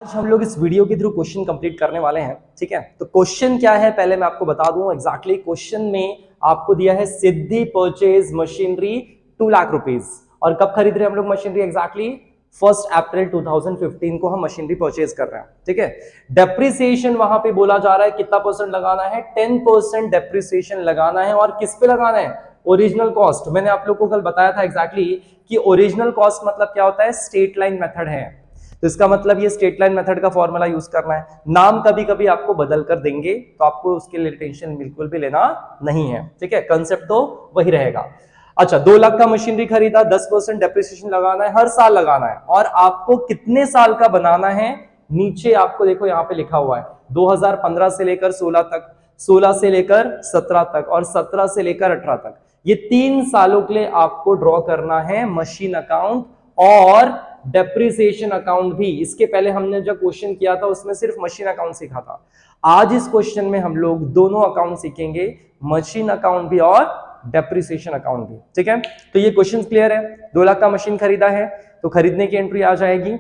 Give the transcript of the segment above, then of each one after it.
आज हम लोग इस वीडियो के थ्रू क्वेश्चन कंप्लीट करने वाले हैं। ठीक है, तो क्वेश्चन क्या है पहले मैं आपको बता दूं। एग्जैक्टली क्वेश्चन में आपको दिया है सिद्धि परचेज मशीनरी 2 लाख रुपीज। और कब खरीद रहे हैं हम लोग मशीनरी? एग्जैक्टली 1 अप्रैल 2015 को हम मशीनरी परचेज कर रहे हैं। ठीक है, डेप्रिसिएशन वहां पे बोला जा रहा है कितना परसेंट लगाना है? 10% डेप्रिसिएशन लगाना है। और किस पे लगाना है? Original cost. मैंने आप लोग को कल बताया था एग्जैक्टली कि ओरिजिनल कॉस्ट मतलब क्या होता है? स्ट्रेट लाइन मेथड है। तो इसका मतलब ये स्ट्रेट लाइन मेथड का फॉर्मूला यूज करना है। नाम कभी कभी आपको बदल कर देंगे तो आपको उसके लिए टेंशन बिल्कुल भी लेना नहीं है। ठीक है, कंसेप्ट तो वही रहेगा। अच्छा, 2 लाख का मशीनरी खरीदा, 10% डेप्रिसिएशन लगाना है, हर साल लगाना है। और आपको कितने साल का बनाना है? नीचे आपको देखो यहाँ पे लिखा हुआ है 2015 से लेकर 16 तक, 16 से लेकर 17 तक और 17 से लेकर 18 तक। ये 3 सालों के लिए आपको ड्रॉ करना है मशीन अकाउंट और डेप्रिसिएशन अकाउंट भी। इसके पहले हमने जो क्वेश्चन किया था उसमें सिर्फ मशीन अकाउंट सीखा था। आज इस क्वेश्चन में हम लोग दोनों अकाउंट सीखेंगे, मशीन अकाउंट भी और डेप्रिसिएशन अकाउंट भी। ठीक है, तो ये क्वेश्चन क्लियर है। 2 लाख का मशीन खरीदा है तो खरीदने की एंट्री आ जाएगी।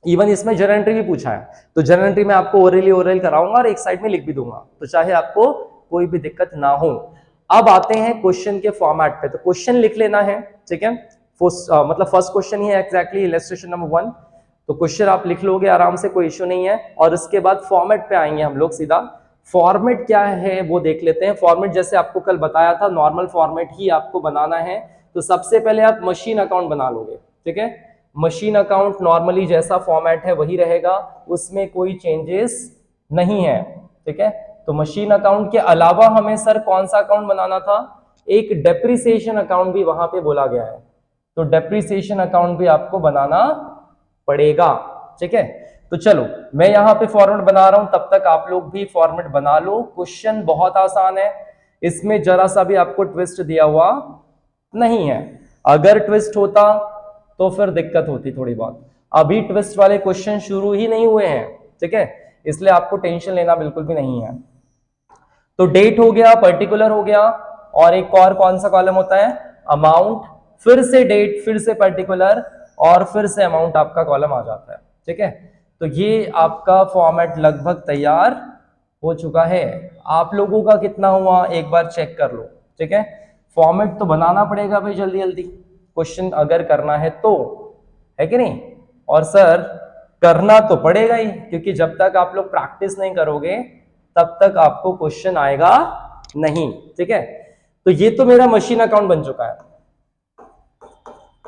इवन इसमें जर्नल एंट्री भी पूछा है, तो जर्नल एंट्री में आपको ओरली कराऊंगा और एक साइड में लिख भी दूंगा, तो चाहे आपको कोई भी दिक्कत ना हो। अब आते हैं क्वेश्चन के फॉर्मेट पे। तो क्वेश्चन लिख लेना है। ठीक है, मतलब फर्स्ट क्वेश्चन ही है एग्जैक्टली इलस्ट्रेशन नंबर 1। तो क्वेश्चन आप लिख लोगे आराम से, कोई इश्यू नहीं है। और उसके बाद फॉर्मेट पे आएंगे हम लोग सीधा। फॉर्मेट क्या है वो देख लेते हैं। फॉर्मेट जैसे आपको कल बताया था, नॉर्मल फॉर्मेट ही आपको बनाना है। तो सबसे पहले आप मशीन अकाउंट बना लोगे। ठीक है, मशीन अकाउंट नॉर्मली जैसा फॉर्मेट है वही रहेगा, उसमें कोई चेंजेस नहीं है। ठीक है, तो मशीन अकाउंट के अलावा हमें सर कौन सा अकाउंट बनाना था? एक डेप्रिसिएशन अकाउंट भी वहां पे बोला गया है, तो डेप्रिसिएशन अकाउंट भी आपको बनाना पड़ेगा। ठीक है, तो चलो मैं यहां पे फॉर्मेट बना रहा हूं, तब तक आप लोग भी फॉर्मेट बना लो। क्वेश्चन बहुत आसान है, इसमें जरा सा भी आपको ट्विस्ट दिया हुआ नहीं है। अगर ट्विस्ट होता तो फिर दिक्कत होती थोड़ी बहुत। अभी ट्विस्ट वाले क्वेश्चन शुरू ही नहीं हुए हैं। ठीक है, इसलिए आपको टेंशन लेना बिल्कुल भी नहीं है। तो डेट हो गया, पर्टिकुलर हो गया, और एक और कौन सा कॉलम होता है? अमाउंट। फिर से डेट, फिर से पर्टिकुलर, और फिर से अमाउंट आपका कॉलम आ जाता है। ठीक है, तो ये आपका फॉर्मेट लगभग तैयार हो चुका है। आप लोगों का कितना हुआ एक बार चेक कर लो। ठीक है, फॉर्मेट तो बनाना पड़ेगा भाई जल्दी जल्दी, क्वेश्चन अगर करना है तो, है कि नहीं? और सर करना तो पड़ेगा ही, क्योंकि जब तक आप लोग प्रैक्टिस नहीं करोगे तब तक आपको क्वेश्चन आएगा नहीं। ठीक है, तो ये तो मेरा मशीन अकाउंट बन चुका है।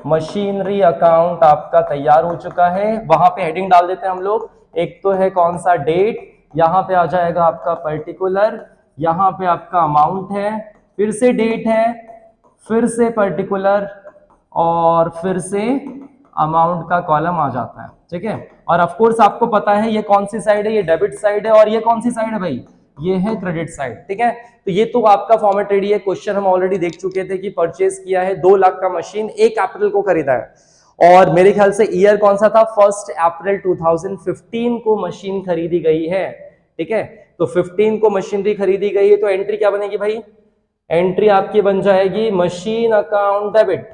मशीनरी अकाउंट आपका तैयार हो चुका है। वहां पे हेडिंग डाल देते हैं हम लोग। एक तो है कौन सा? डेट। यहां पे आ जाएगा आपका पर्टिकुलर, यहां पे आपका अमाउंट है, फिर से डेट है, फिर से पर्टिकुलर, और फिर से अमाउंट का कॉलम आ जाता है। ठीक है, और ऑफ कोर्स आपको पता है ये कौन सी साइड है? ये डेबिट साइड है। और ये कौन सी साइड है भाई? ये है क्रेडिट साइड। ठीक है, तो ये तो आपका फॉर्मेट रेडी है। क्वेश्चन हम ऑलरेडी देख चुके थे कि परचेज किया है 2 लाख का मशीन, 1 अप्रैल को खरीदा है। और मेरे ख्याल से ईयर कौन सा था? 1 अप्रैल 2015 को मशीन खरीदी गई है। ठीक है, तो 15 को मशीनरी खरीदी गई है, तो एंट्री क्या बनेगी भाई? एंट्री आपकी बन जाएगी machine account debit,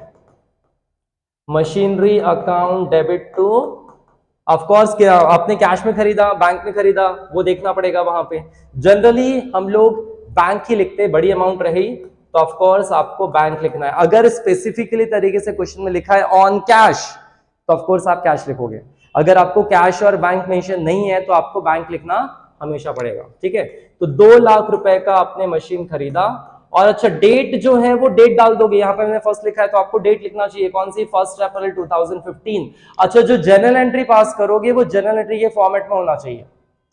machinery account debit to. Of course क्या आपने कैश में खरीदा, बैंक में खरीदा, वो देखना पड़ेगा वहां पे। जनरली हम लोग बैंक ही लिखते हैं, बड़ी अमाउंट रही तो ऑफ कोर्स आपको बैंक लिखना है। अगर स्पेसिफिकली तरीके से क्वेश्चन में लिखा है ऑन कैश तो ऑफ कोर्स आप कैश लिखोगे। अगर आपको कैश और बैंक मेंशन नहीं है तो आपको बैंक लिखना हमेशा पड़ेगा। ठीक है, तो 2 लाख रुपए का आपने मशीन खरीदा। और अच्छा, डेट जो है वो डेट डाल दोगे। यहाँ पे मैंने फर्स्ट लिखा है तो आपको डेट लिखना चाहिए, कौन सी? 1 अप्रैल 2015। अच्छा, जो जर्नल एंट्री पास करोगे वो जर्नल एंट्री के फॉर्मेट में होना चाहिए।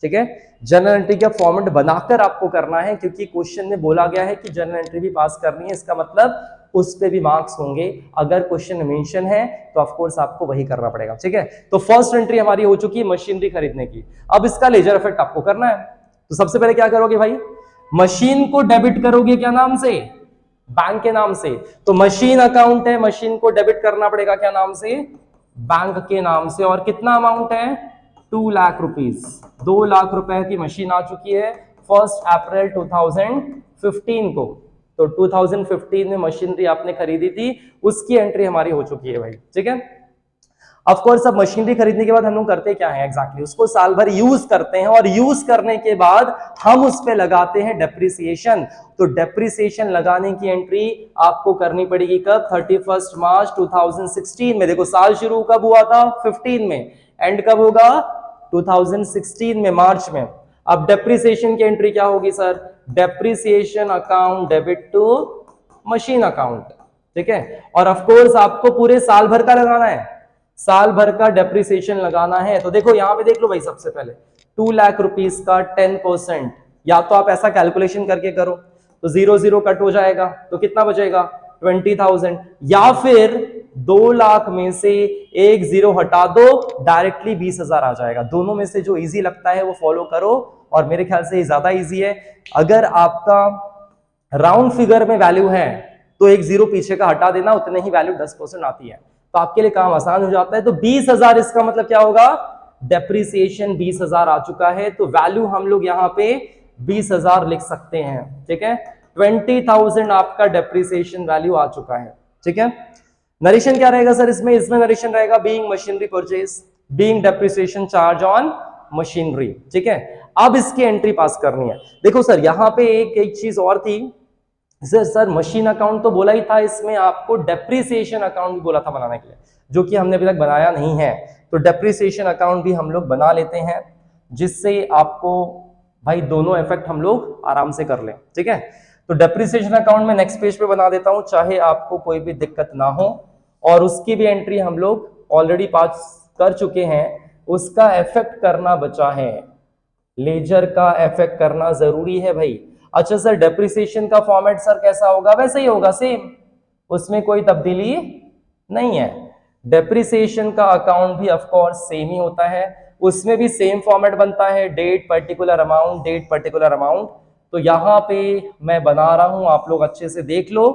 ठीक है, जर्नल एंट्री का फॉर्मेट बनाकर आपको करना है, क्योंकि क्वेश्चन में बोला गया है कि जर्नल एंट्री भी पास करनी है। इसका मतलब उस पे भी मार्क्स होंगे। अगर क्वेश्चन मेंशन है तो ऑफ कोर्स आपको वही करना पड़ेगा। ठीक है, तो फर्स्ट एंट्री हमारी हो चुकी है मशीनरी खरीदने की। अब इसका लेजर इफेक्ट आपको करना है। तो सबसे पहले क्या करोगे भाई? मशीन को डेबिट करोगे, क्या नाम से? बैंक के नाम से। तो मशीन अकाउंट है, मशीन को डेबिट करना पड़ेगा क्या नाम से? बैंक के नाम से। और कितना अमाउंट है? 2 लाख रुपीस। 2 लाख रुपए की मशीन आ चुकी है 1 अप्रैल 2015 को। तो 2015 में मशीनरी आपने खरीदी थी, उसकी एंट्री हमारी हो चुकी है भाई। ठीक है, ऑफ कोर्स अब मशीनरी खरीदने के बाद हम लोग करते क्या है एग्जैक्टली उसको साल भर यूज करते हैं और यूज करने के बाद हम उस पे लगाते हैं डेप्रिसिएशन। तो डेप्रिसिएशन लगाने की एंट्री आपको करनी पड़ेगी कब 31 मार्च 2016 में। देखो साल शुरू कब हुआ था 15 में, एंड कब होगा 2016 में मार्च में। अब डेप्रिसिएशन की एंट्री क्या होगी sir, depreciation account debit to machine account, ठीक है। और ऑफ कोर्स आपको पूरे साल भर का लगाना है, साल भर का डेप्रिसिएशन लगाना है। तो देखो यहां पे देख लो भाई, सबसे पहले 2 लाख रुपीस का 10%, या तो आप ऐसा कैलकुलेशन करके करो तो 0 कट हो जाएगा तो कितना बचेगा 20,000, या फिर 2 लाख में से एक 0 हटा दो डायरेक्टली 20,000 आ जाएगा। दोनों में से जो इजी लगता है वो फॉलो करो, और मेरे ख्याल से ये ज्यादा इजी है। अगर आपका राउंड फिगर में वैल्यू है तो एक 0 पीछे का हटा देना, उतने ही वैल्यू 10% आती है, तो आपके लिए काम आसान हो जाता है। तो 20,000 इसका मतलब क्या होगा, डेप्रिसिएशन 20,000 आ चुका है, तो वैल्यू हम लोग यहाँ पे 20,000 लिख सकते हैं, ठीक है। 20,000 आपका डेप्रिसिएशन वैल्यू आ चुका है, ठीक है। नरेशन क्या रहेगा सर इसमें नरेशन रहेगा being machinery purchase, being depreciation charge on machinery, ठीक है। अब इसकी एंट्री पास करनी है। देखो सर यहाँ पे एक चीज और थी सर मशीन अकाउंट तो बोला ही था, इसमें आपको डेप्रिसिएशन अकाउंट भी बोला था बनाने के लिए, जो कि हमने अभी तक बनाया नहीं है। तो डेप्रिसिएशन अकाउंट भी हम लोग बना लेते हैं, जिससे आपको भाई दोनों इफेक्ट हम लोग आराम से कर लें, ठीक है। तो डेप्रिसिएशन अकाउंट में नेक्स्ट पेज पे बना देता हूं, चाहे आपको कोई भी दिक्कत ना हो। और उसकी भी एंट्री हम लोग ऑलरेडी पास कर चुके हैं, उसका इफेक्ट करना बचा है, लेजर का इफेक्ट करना जरूरी है भाई। अच्छा सर डेप्रिसिएशन का फॉर्मेट सर कैसा होगा, वैसे ही होगा सेम, उसमें कोई तब्दीली नहीं है। डेप्रिसिएशन का अकाउंट भी ऑफ कोर्स सेम ही होता है, उसमें भी सेम फॉर्मेट बनता है, date particular amount, date particular amount. तो यहाँ पे मैं बना रहा हूं, आप लोग अच्छे से देख लो,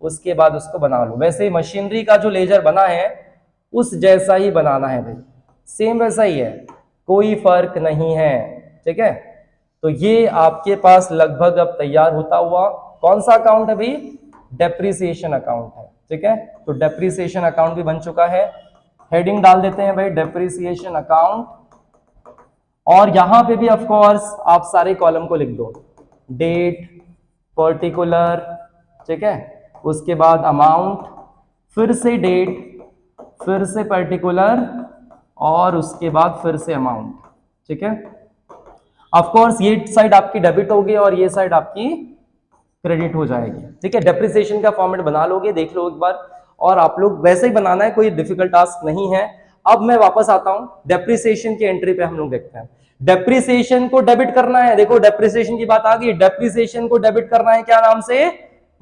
उसके बाद उसको बना लो। वैसे मशीनरी का जो लेजर बना है उस जैसा ही बनाना है भाई, सेम वैसा ही है, कोई फर्क नहीं है, ठीक है। तो ये आपके पास लगभग अब तैयार होता हुआ कौन सा अकाउंट है भाई, डेप्रिसिएशन अकाउंट है, ठीक है। तो डेप्रिसिएशन अकाउंट भी बन चुका है। हेडिंग डाल देते हैं भाई डेप्रिसिएशन अकाउंट, और यहां पे भी ऑफ कोर्स आप सारे कॉलम को लिख दो, डेट पर्टिकुलर, ठीक है, उसके बाद अमाउंट, फिर से डेट, फिर से पर्टिकुलर, और उसके बाद फिर से अमाउंट, ठीक है। ऑफ कोर्स ये साइड आपकी डेबिट होगी और ये साइड आपकी क्रेडिट हो जाएगी, ठीक है। डेप्रिसिएशन का फॉर्मेट बना लोगे, देख लो एक बार, और आप लोग वैसे ही बनाना है, कोई डिफिकल्ट टास्क नहीं है। अब मैं वापस आता हूं डेप्रिसिएशन की एंट्री पे, हम लोग देखते हैं डेप्रिसिएशन को डेबिट करना है। देखो डेप्रिसिएशन की बात आ गई, डेप्रिसिएशन को डेबिट करना है क्या नाम से,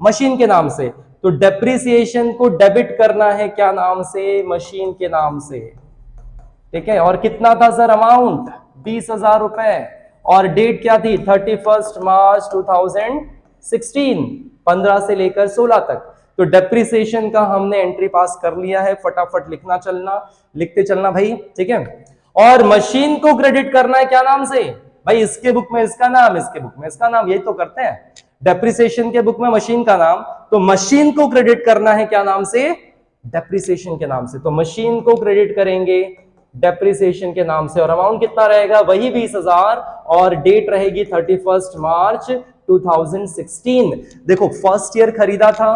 मशीन के नाम से। तो डेप्रिसिएशन को डेबिट करना है क्या नाम से, मशीन के नाम से, ठीक है। और कितना था सर अमाउंट 20,000 रुपए, और डेट क्या थी 31 मार्च 2016, 15 से लेकर 16 तक। तो डेप्रिसिएशन का हमने एंट्री पास कर लिया है, फटाफट लिखते चलना भाई, ठीक है। और मशीन को क्रेडिट करना है क्या नाम से भाई, इसके बुक में इसका नाम, इसके बुक में इसका नाम, यही तो करते हैं। डेप्रिसिएशन के बुक में मशीन का नाम, तो मशीन को क्रेडिट करना है क्या नाम से, डेप्रिसिएशन के नाम से। तो मशीन को क्रेडिट करेंगे डेप्रिसिएशन के नाम से, और अमाउंट कितना रहेगा वही 20,000, और डेट रहेगी 31 मार्च 2016। देखो फर्स्ट ईयर खरीदा था,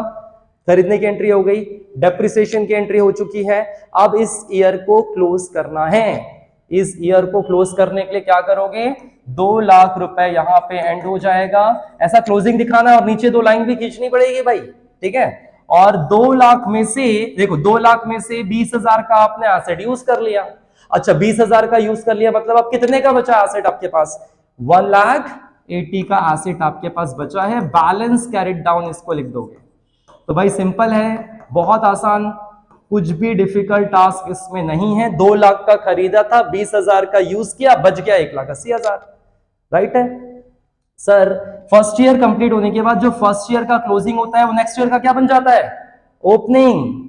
खरीदने की एंट्री हो गई, डेप्रिसिएशन की एंट्री हो चुकी है। अब इस ईयर को क्लोज करना है। इस ईयर को क्लोज करने के लिए क्या करोगे, 2 लाख रुपए यहां पे एंड हो जाएगा, ऐसा क्लोजिंग दिखाना है, और नीचे 2 लाइन भी खींचनी पड़ेगी भाई, ठीक है। और 2 लाख में से देखो 2 लाख में से 20,000 का आपने एसेट यूज कर लिया। अच्छा 20,000 का यूज कर लिया, मतलब अब कितने का बचा एसेट आपके पास, 1,80,000 का एसेट आपके पास बचा है। बैलेंस कैरिड डाउन इसको लिख दोगे। तो भाई सिंपल है, बहुत आसान, कुछ भी डिफिकल्ट टास्क इसमें नहीं है। 2 लाख का खरीदा था, 20,000 का यूज किया, बच गया 1,80,000, राइट है सर। फर्स्ट ईयर कंप्लीट होने के बाद जो फर्स्ट ईयर का क्लोजिंग होता है वो नेक्स्ट ईयर का क्या बन जाता है, ओपनिंग।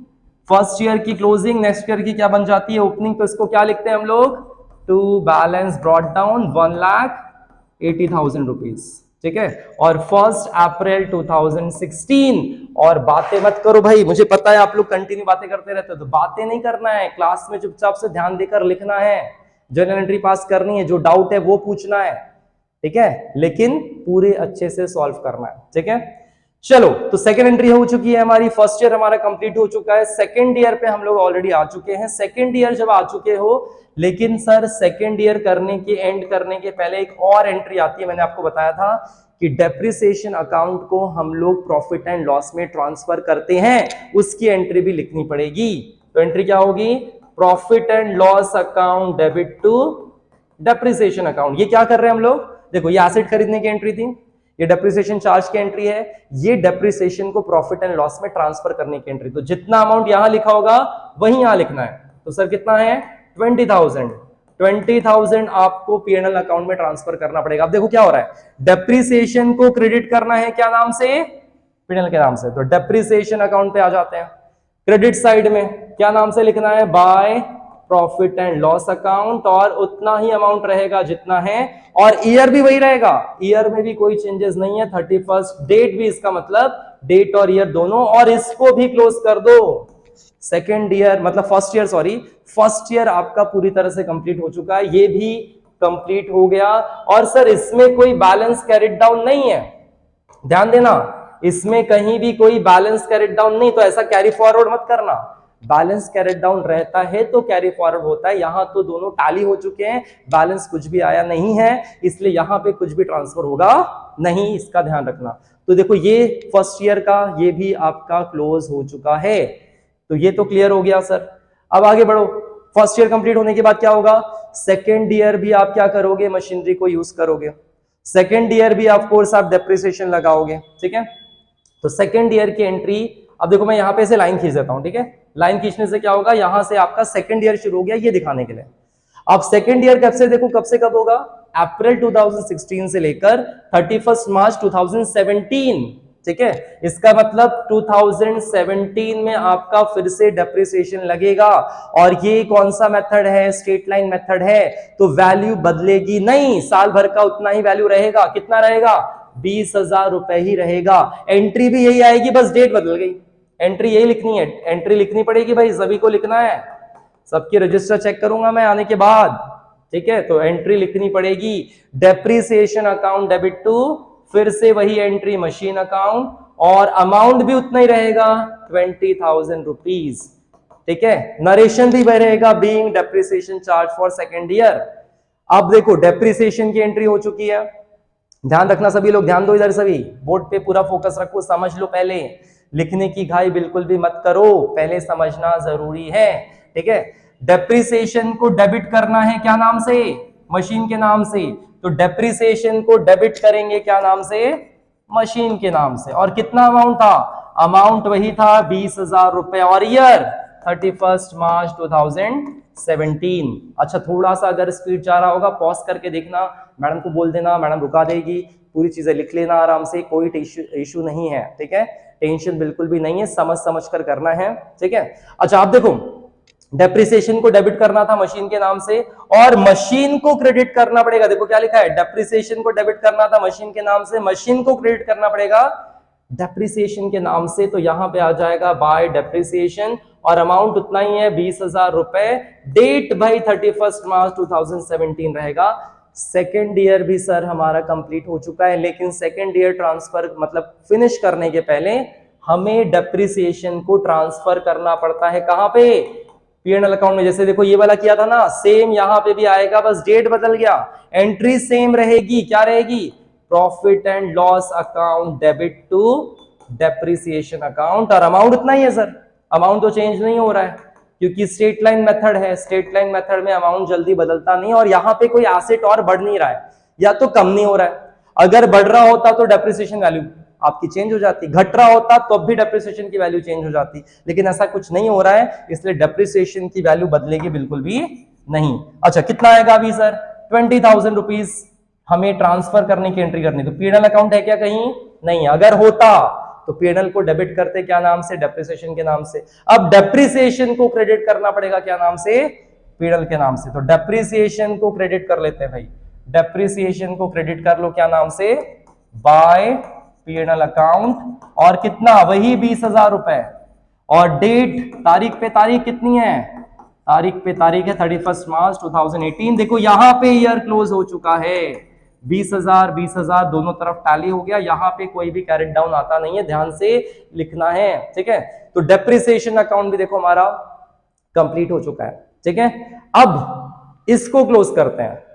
फर्स्ट ईयर की क्लोजिंग नेक्स्ट ईयर की क्या बन जाती है, ओपनिंग। तो इसको क्या लिखते हैं हम लोग, to balance brought down 1,80,000 rupees, ठीक है, और 1 अप्रैल 2016। और बातें मत करो भाई, मुझे पता है आप लोग कंटिन्यू बातें करते रहते हो, तो बातें नहीं करना है, क्लास में चुपचाप से ध्यान देकर लिखना है, जर्नल एंट्री पास करनी है, जो डाउट है वो पूछना है, ठीक है, लेकिन पूरे अच्छे से सॉल्व करना है, ठीक है। चलो, तो सेकेंड एंट्री हो चुकी है हमारी, फर्स्ट ईयर हमारा कंप्लीट हो चुका है, सेकेंड ईयर पे हम लोग ऑलरेडी आ चुके हैं। सेकेंड ईयर जब आ चुके हो, लेकिन सर सेकेंड ईयर करने के एंड करने के पहले एक और एंट्री आती है, मैंने आपको बताया था कि डेप्रिसिएशन अकाउंट को हम लोग प्रॉफिट एंड लॉस में ट्रांसफर करते हैं, उसकी एंट्री भी लिखनी पड़ेगी। तो एंट्री क्या होगी? Profit and loss account debit to depreciation account. ये क्या कर रहे हैं हम लोग? देखो, ये एसेट खरीदने की एंट्री थी, ये डेप्रिसिएशन चार्ज की एंट्री है, ये डेप्रिसिएशन को प्रॉफिट एंड लॉस में ट्रांसफर करने की एंट्री। तो जितना अमाउंट यहां लिखा होगा वही यहां लिखना है। तो सर कितना है? 20,000 आपको पीएनएल अकाउंट में ट्रांसफर करना पड़ेगा। अब देखो क्या हो रहा है, डेप्रिसिएशन को क्रेडिट करना है क्या नाम से? पीएनएल के नाम से। तो डेप्रिसिएशन अकाउंट पे आ जाते हैं, क्रेडिट साइड में क्या नाम से लिखना है? By profit and loss account, और उतना ही अमाउंट रहेगा जितना है, और ईयर भी वही रहेगा, ईयर में भी कोई चेंजेस नहीं है। 31 डेट भी, इसका मतलब डेट और ईयर दोनों, और इसको भी क्लोज कर दो। सेकेंड ईयर मतलब first year, sorry, first year आपका पूरी तरह से कंप्लीट हो चुका है, ये भी कंप्लीट हो गया। और सर इसमें कोई बैलेंस कैरिड डाउन नहीं है, ध्यान देना, इसमें कहीं भी कोई बैलेंस कैरिड डाउन नहीं, तो ऐसा कैरी फॉरवर्ड मत करना। बैलेंस कैरिड डाउन रहता है तो कैरी फॉरवर्ड होता है, यहां तो दोनों टैली हो चुके हैं, बैलेंस कुछ भी आया नहीं है, इसलिए यहां पे कुछ भी ट्रांसफर होगा नहीं, इसका ध्यान रखना। तो देखो, ये फर्स्ट ईयर का ये भी आपका क्लोज हो चुका है, तो ये तो क्लियर हो गया सर। अब आगे बढ़ो, फर्स्ट ईयर कंप्लीट होने के बाद क्या होगा? सेकेंड ईयर भी आप क्या करोगे? मशीनरी को यूज करोगे। सेकेंड ईयर भी ऑफ कोर्स आप डेप्रिसिएशन लगाओगे, ठीक है। तो सेकेंड ईयर की एंट्री, अब देखो मैं यहां पे से लाइन खींच देता हूं, ठीक है। लाइन खींचने से क्या होगा? यहां से आपका सेकेंड ईयर शुरू हो गया, ये दिखाने के लिए। अब सेकेंड ईयर कब से, देखो कब से कब होगा? अप्रैल 2016 से लेकर 31 मार्च 2017, ठीक है। इसका मतलब 2017 में आपका फिर से डेप्रिसिएशन लगेगा, और ये कौन सा मेथड है? स्ट्रेट लाइन मेथड है, तो वैल्यू बदलेगी नहीं, साल भर का उतना ही वैल्यू रहेगा। कितना रहेगा? 20,000 रुपए ही रहेगा। एंट्री भी यही आएगी, बस डेट बदल गई। एंट्री यही लिखनी है, एंट्री लिखनी पड़ेगी भाई, सभी को लिखना है, सबकी रजिस्टर चेक करूंगा मैं आने के बाद, ठीक है। तो एंट्री लिखनी पड़ेगी, डेप्रिसिएशन अकाउंट डेबिट टू, फिर से वही एंट्री मशीन अकाउंट, और अमाउंट भी उतना ही रहेगा 20,000 रुपीज, ठीक है। नरेशन भी वही रहेगा, being depreciation charge for second year. अब देखो डेप्रिसिएशन की एंट्री हो चुकी है, ध्यान रखना सभी लोग, ध्यान दो इधर, सभी बोर्ड पे पूरा फोकस रखो, समझ लो, पहले लिखने की घाई बिल्कुल भी मत करो, पहले समझना जरूरी है, ठीक है। डेप्रिसिएशन को डेबिट करना है क्या नाम से? मशीन के नाम से। तो डेप्रिसिएशन को डेबिट करेंगे क्या नाम से? मशीन के नाम से। और कितना अमाउंट था? अमाउंट वही था 20,000 रुपए, और ईयर 31 मार्च 2017। अच्छा, थोड़ा सा अगर स्पीड जा रहा होगा पॉज करके देखना, मैडम को बोल देना, मैडम रुका देगी, पूरी चीजें लिख लेना आराम से, कोई इशू नहीं है, ठीक है। टेंशन बिल्कुल भी नहीं है, समझ कर करना है, ठीक है। अच्छा, आप देखो, डेप्रिसिएशन को डेबिट करना था मशीन के नाम से, और मशीन को क्रेडिट करना पड़ेगा। देखो क्या लिखा है, डेप्रिसिएशन को डेबिट करना था मशीन के नाम से, मशीन को क्रेडिट करना पड़ेगा डेप्रिसिएशन के नाम से। तो यहां पे आ जाएगा बाय डेप्रिसिएशन, और अमाउंट उतना ही है 20,000 रुपए, डेट भाई 31 मार्च 2017 रहेगा। सेकेंड ईयर भी सर हमारा कंप्लीट हो चुका है, लेकिन सेकेंड ईयर ट्रांसफर मतलब फिनिश करने के पहले हमें डेप्रिसिएशन को ट्रांसफर करना पड़ता है, कहां पे? पीएनएल अकाउंट में। जैसे देखो ये वाला किया था ना, सेम यहां पे भी आएगा, बस डेट बदल गया, एंट्री सेम रहेगी, क्या रहेगी? Profit and loss account debit to depreciation account, और अमाउंट उतना ही है सर, अमाउंट तो चेंज नहीं हो रहा है, क्योंकि स्ट्रेट लाइन मेथड है, स्ट्रेट लाइन मेथड में अमाउंट जल्दी बदलता नहीं, और यहां पे कोई एसेट और बढ़ नहीं रहा है या तो कम नहीं हो रहा है। अगर बढ़ रहा होता तो डेप्रिसिएशन वैल्यू आपकी चेंज हो जाती, घट रहा होता तो भी डेप्रिसिएशन की वैल्यू चेंज हो जाती, लेकिन ऐसा कुछ नहीं हो रहा है, इसलिए डेप्रिसिएशन की वैल्यू बदलेगी बिल्कुल भी नहीं। अच्छा, कितना आएगा अभी सर? 20,000 रुपीज हमें ट्रांसफर करने की एंट्री करनी। तो पीएनएल अकाउंट है क्या कहीं? नहीं, अगर होता तो पीएनएल को डेबिट करते क्या नाम से? डेप्रिसिएशन के नाम से। अब डेप्रिसिएशन को क्रेडिट करना पड़ेगा क्या नाम से? पीएनएल के नाम से। तो डेप्रिसिएशन को क्रेडिट कर लेते हैं भाई, डेप्रिसिएशन को क्रेडिट कर लो क्या नाम से? बाय P&L अकाउंट, और कितना, वही 20,000 रुपए, और डेट, तारीख पे तारीख कितनी है, तारीख पे तारीख है 31 मार्च 2018। देखो यहां पे ईयर क्लोज हो चुका है, 20,000 दोनों तरफ टैली हो गया, यहां पे कोई भी कैरेट डाउन आता नहीं है, ध्यान से लिखना है, ठीक है। तो डेप्रिसिएशन अकाउंट भी देखो हमारा कंप्लीट हो चुका है, ठीक है। अब इसको क्लोज करते हैं।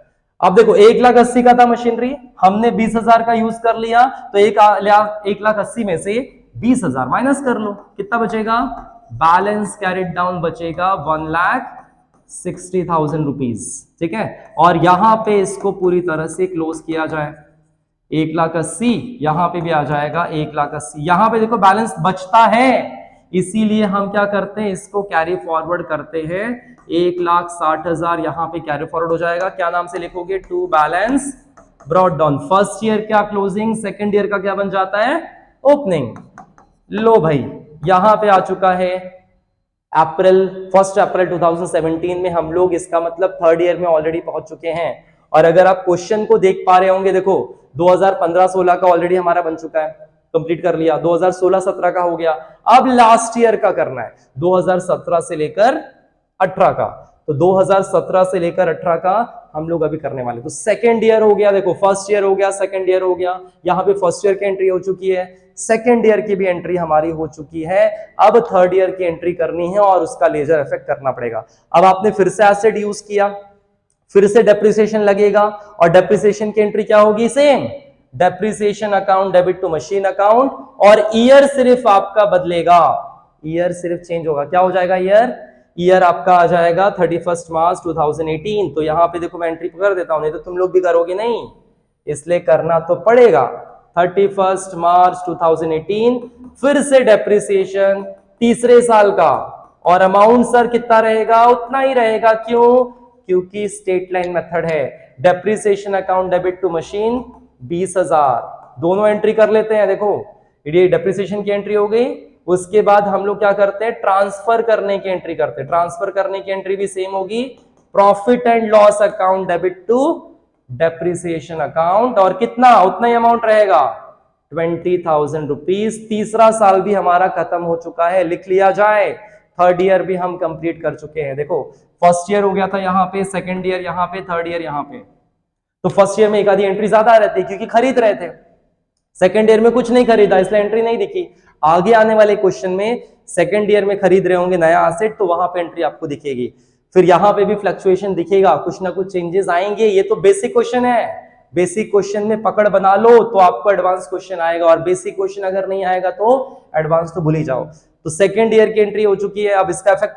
अब देखो 1,80,000 का था मशीनरी, हमने 20,000 का यूज कर लिया, तो 1,80,000 में से 20,000 माइनस कर लो, कितना बचेगा, बैलेंस कैरेट डाउन बचेगा 1,60,000 रुपीज, ठीक है। और यहां पे इसको पूरी तरह से क्लोज किया जाए, 1,80,000 यहां पे भी आ जाएगा 1,80,000, यहां पे देखो बैलेंस बचता है, इसीलिए हम क्या करते हैं, इसको कैरी फॉरवर्ड करते हैं, 1,60,000 यहां पे कैरी फॉरवर्ड हो जाएगा, क्या नाम से लिखोगे, to balance brought down. First year क्या क्लोजिंग, सेकंड ईयर का क्या बन जाता है, ओपनिंग। लो भाई यहां पे आ चुका है 1 अप्रैल 2017 में हम लोग, इसका मतलब थर्ड ईयर में ऑलरेडी पहुंच चुके हैं। और अगर आप क्वेश्चन को देख पा रहे होंगे, देखो 2015-16 का ऑलरेडी हमारा बन चुका है, कंप्लीट कर लिया, 2016-17 का हो गया, अब लास्ट ईयर का करना है 2017 से लेकर 18 का। तो 2017 से लेकर 18 का हम लोग अभी करने वाले। तो सेकेंड ईयर हो गया, देखो फर्स्ट ईयर हो गया, सेकेंड ईयर हो गया, यहाँ पे फर्स्ट ईयर की एंट्री हो चुकी है, सेकेंड ईयर की भी एंट्री हमारी हो चुकी है, अब थर्ड ईयर की एंट्री करनी है और उसका लेजर इफेक्ट करना पड़ेगा। अब आपने फिर से एसेट यूज किया, फिर से डेप्रिसिएशन लगेगा, और डेप्रिसिएशन की एंट्री क्या होगी, same depreciation account debit to machine account, और ईयर सिर्फ आपका बदलेगा, ईयर सिर्फ चेंज होगा, क्या हो जाएगा, ईयर आपका आ जाएगा 31 मार्च 2018। तो यहां पे देखो मैं एंट्री कर देता हूं, नहीं तो तुम लोग भी करोगे नहीं, इसलिए करना तो पड़ेगा। 31 मार्च 2018, फिर से डेप्रिसिएशन तीसरे साल का, और अमाउंट सर कितना रहेगा, उतना ही रहेगा, क्यों, क्योंकि स्टेट लाइन मेथड है। Depreciation account debit to machine 20,000, दोनों एंट्री कर लेते हैं। देखो ये डेप्रिसिएशन की एंट्री हो गई, उसके बाद हम लोग क्या करते हैं, ट्रांसफर करने की एंट्री करते हैं, ट्रांसफर करने की एंट्री भी सेम होगी, profit and loss account debit to depreciation account, और कितना, उतना ही अमाउंट रहेगा 20,000 रुपीज। तीसरा साल भी हमारा खत्म हो चुका है, लिख लिया जाए, थर्ड ईयर भी हम कंप्लीट कर चुके हैं। देखो फर्स्ट ईयर हो गया था यहाँ पे, सेकंड ईयर यहाँ पे, थर्ड ईयर यहाँ पे, तो फर्स्ट ईयर में एक आधी एंट्री ज्यादा रहती है क्योंकि खरीद रहे थे, सेकंड ईयर में कुछ नहीं खरीदा इसलिए एंट्री नहीं दिखी। आगे आने वाले क्वेश्चन में सेकंड ईयर में खरीद रहे होंगे नया एसेट, तो वहां पे एंट्री आपको दिखेगी, फिर यहां पे भी फ्लक्चुएशन दिखेगा, कुछ ना कुछ चेंजेस आएंगे। ये तो बेसिक क्वेश्चन है, बेसिक क्वेश्चन में पकड़ बना लो तो आपको एडवांस क्वेश्चन आएगा, और बेसिक क्वेश्चन अगर नहीं आएगा तो एडवांस तो भूल ही जाओ। तो सेकंड ईयर की एंट्री हो चुकी है, अब इसका इफेक्ट